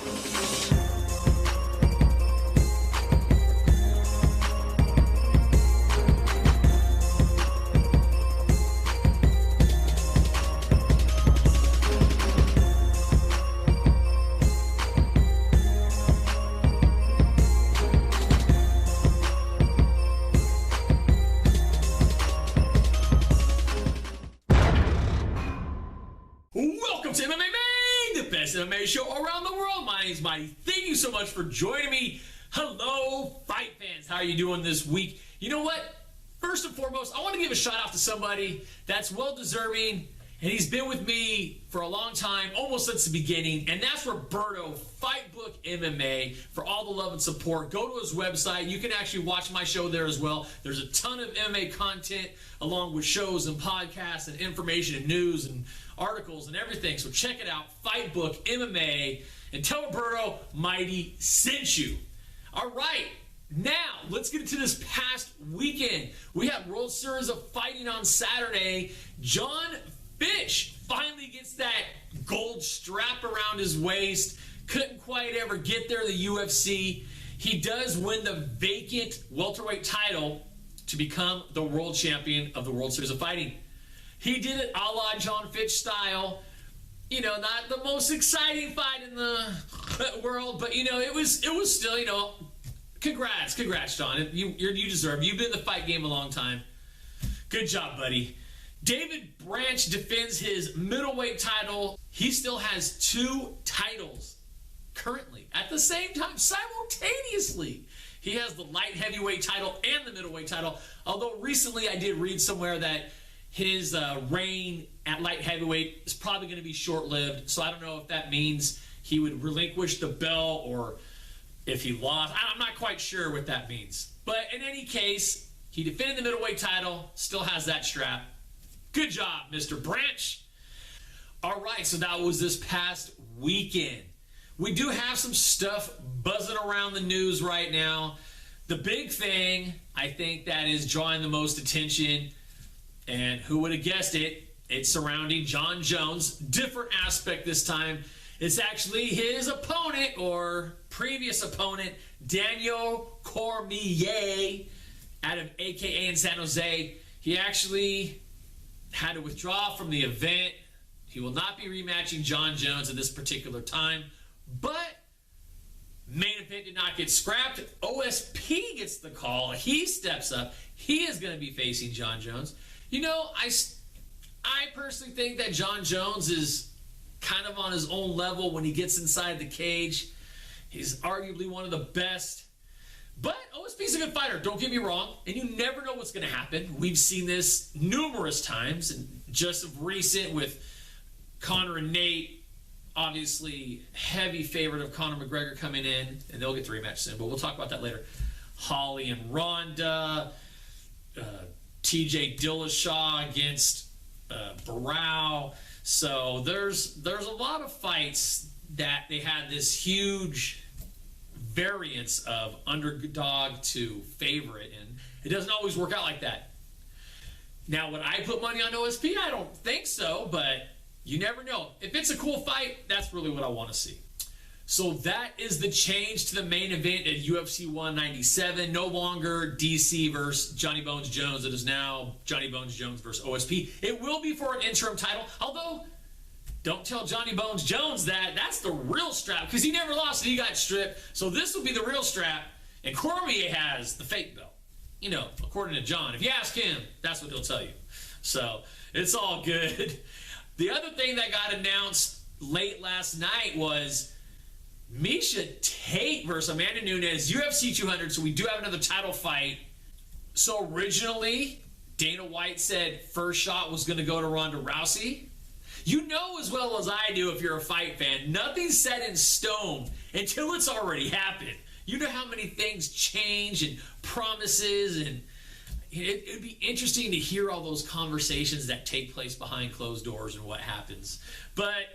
Welcome to MMA Main, the best MMA show around the world. My name's Mighty. Thank you so much for joining me. Hello, fight fans. How are you doing this week? You know what? First and foremost, I want to give a shout out to somebody that's well deserving, and he's been with me for a long time, almost since the beginning, and that's Roberto, Fightbook MMA, for all the love and support. Go to his website. You can actually watch my show there as well. There's a ton of MMA content along with shows and podcasts and information and news and articles and everything. So check it out, Fightbook MMA, and tell Roberto Mighty sent you. All right, now let's get into this past weekend. We had World Series of Fighting on Saturday. Jon Fitch finally gets that gold strap around his waist. Couldn't quite ever get there, the UFC. He does win the vacant welterweight title to become the world champion of the World Series of Fighting. He did it a la Jon Fitch style. You know, not the most exciting fight in the world, but, you know, it was still, you know, congrats, Jon. You deserve it. You've been in the fight game a long time. Good job, buddy. David Branch defends his middleweight title. He still has 2 titles currently at the same time, simultaneously. He has the light heavyweight title and the middleweight title, although recently I did read somewhere that his reign at light heavyweight is probably going to be short-lived, so I don't know if that means he would relinquish the belt or if he lost. I'm not quite sure what that means. But in any case, he defended the middleweight title, still has that strap. Good job, Mr. Branch. All right, so that was this past weekend. We do have some stuff buzzing around the news right now. The big thing, I think, that is drawing the most attention, and who would have guessed it, it's surrounding Jon Jones. Different aspect this time. It's actually his opponent, or previous opponent, Daniel Cormier, out of AKA in San Jose. He actually had to withdraw from the event. He will not be rematching Jon Jones at this particular time. But main event did not get scrapped. OSP gets the call. He steps up. He is going to be facing Jon Jones. You know, I personally think that Jon Jones is kind of on his own level when he gets inside the cage. He's arguably one of the best. But OSP's a good fighter, don't get me wrong, and you never know what's going to happen. We've seen this numerous times, and just of recent with Conor and Nate, obviously heavy favorite of Conor McGregor coming in, and they'll get the rematch soon, but we'll talk about that later. Holly and Ronda, TJ Dillashaw against Barao. So there's a lot of fights that they had this huge variance of underdog to favorite, and it doesn't always work out like that. Now, would I put money on OSP? I don't think so, but you never know. If it's a cool fight, that's really what I want to see. So that is the change to the main event at UFC 197. No longer DC versus Johnny Bones Jones. It is now Johnny Bones Jones versus OSP. It will be for an interim title, although don't tell Johnny Bones Jones that. That's the real strap, because he never lost and he got stripped. So this will be the real strap, and Cormier has the fake belt. You know, according to John. If you ask him, that's what he'll tell you. So it's all good. The other thing that got announced late last night was Miesha Tate versus Amanda Nunes, UFC 200. So we do have another title fight. So originally, Dana White said first shot was going to go to Ronda Rousey. You know as well as I do, if you're a fight fan, nothing's set in stone until it's already happened. You know how many things change and promises, and it'd be interesting to hear all those conversations that take place behind closed doors and what happens. But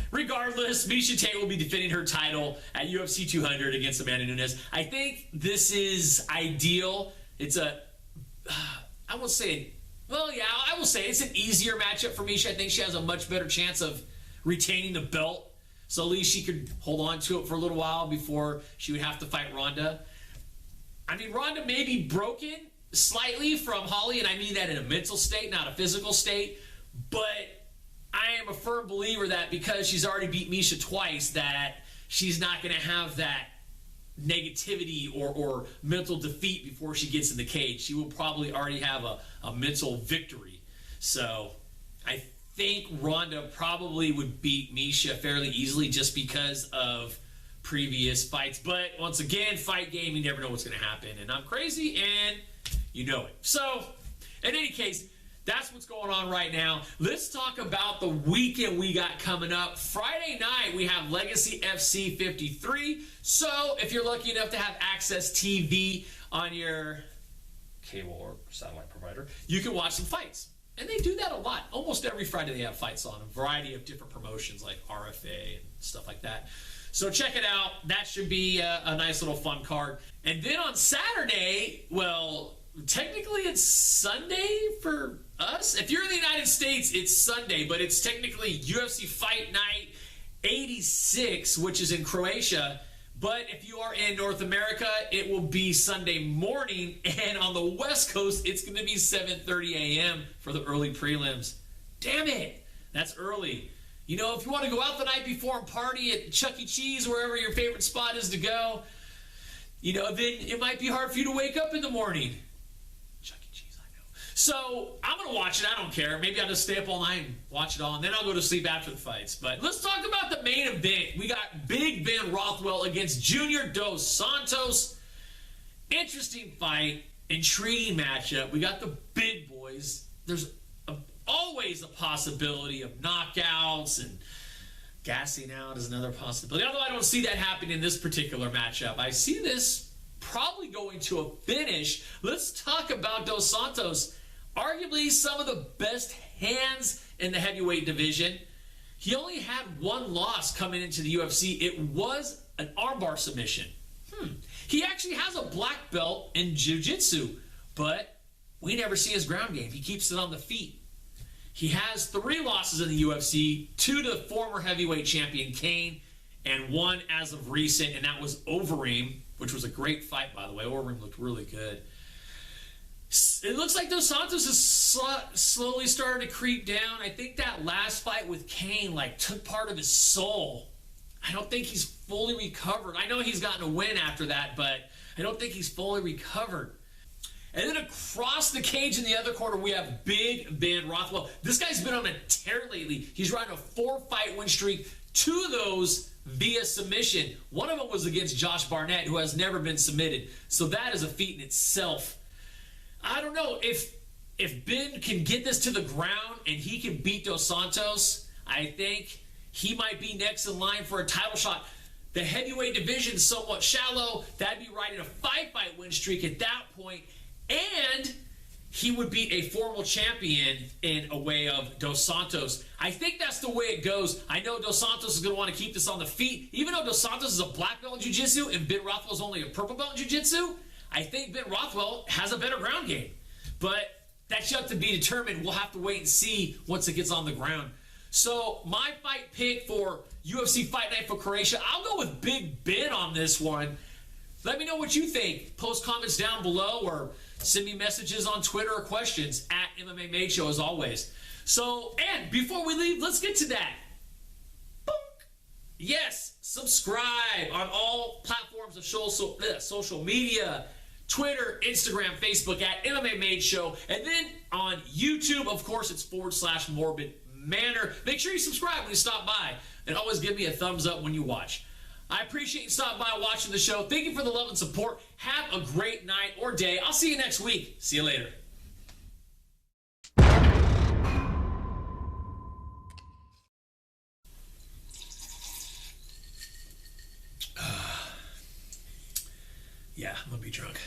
regardless, Miesha Tate will be defending her title at UFC 200 against Amanda Nunes. I think this is ideal. It's I will say it's an easier matchup for Miesha. I think she has a much better chance of retaining the belt. so at least she could hold on to it for a little while before she would have to fight Ronda. I mean, Ronda may be broken slightly from Holly, and I mean that in a mental state, not a physical state, but I am a firm believer that because she's already beat Misha twice, that she's not going to have that negativity or mental defeat before she gets in the cage. She will probably already have a mental victory. So I think Ronda probably would beat Misha fairly easily just because of previous fights. But once again, fight game, you never know what's going to happen. And I'm crazy, and you know it. So in any case, that's what's going on right now. Let's talk about the weekend we got coming up. Friday night, we have Legacy FC 53. So if you're lucky enough to have Access TV on your cable or satellite provider, you can watch some fights. And they do that a lot. Almost every Friday they have fights on, a variety of different promotions like RFA and stuff like that. So check it out. That should be a nice little fun card. And then on Saturday, well, technically it's Sunday for us. If you're in the United States, it's Sunday, but it's technically UFC Fight Night 86, which is in Croatia. But if you are in North America, it will be Sunday morning, and on the West Coast, it's going to be 7:30 a.m. for the early prelims. Damn it, that's early. You know, if you want to go out the night before and party at Chuck E. Cheese, wherever your favorite spot is to go, you know, then it might be hard for you to wake up in the morning. Chuck E. Cheese, I know. So I'm going to watch it. I don't care. Maybe I'll just stay up all night and watch it all, and then I'll go to sleep after the fights. But let's talk about the main event. We got Big Ben Rothwell against Junior Dos Santos. Interesting fight. Intriguing matchup. We got the big boys. There's always a possibility of knockouts, and gassing out is another possibility. Although I don't see that happening in this particular matchup. I see this probably going to a finish. Let's talk about Dos Santos. Arguably some of the best hands in the heavyweight division. He only had one loss coming into the UFC. It was an armbar submission. He actually has a black belt in jiu-jitsu, but we never see his ground game. He keeps it on the feet. He has 3 losses in the UFC, 2 to the former heavyweight champion Kane, and 1 as of recent, and that was Overeem, which was a great fight, by the way. Overeem looked really good. It looks like Dos Santos is slowly starting to creep down. I think that last fight with Kane took part of his soul. I don't think he's fully recovered. I know he's gotten a win after that, but I don't think he's fully recovered. And then across the cage in the other corner, we have Big Ben Rothwell. This guy's been on a tear lately. He's riding a 4-fight win streak, 2 of those via submission. One of them was against Josh Barnett, who has never been submitted. So that is a feat in itself. I don't know if Ben can get this to the ground and he can beat Dos Santos. I think he might be next in line for a title shot. The heavyweight division is somewhat shallow. That'd be riding a 5-fight win streak at that point. And he would beat a former champion in a way of Dos Santos. I think that's the way it goes. I know Dos Santos is going to want to keep this on the feet. Even though Dos Santos is a black belt in jiu-jitsu and Ben Rothwell is only a purple belt in jiu-jitsu, I think Ben Rothwell has a better ground game. But that's yet to be determined. We'll have to wait and see once it gets on the ground. So my fight pick for UFC Fight Night for Croatia, I'll go with Big Ben on this one. Let me know what you think. Post comments down below or send me messages on Twitter or questions at MMA Made Show as always. So, and before we leave, let's get to that. Boink. Yes, subscribe on all platforms of social media, Twitter, Instagram, Facebook at MMA Made Show. And then on YouTube, of course, it's /Morbid Manor. Make sure you subscribe when you stop by. And always give me a thumbs up when you watch. I appreciate you stopping by and watching the show. Thank you for the love and support. Have a great night or day. I'll see you next week. See you later. Yeah, I'm going to be drunk.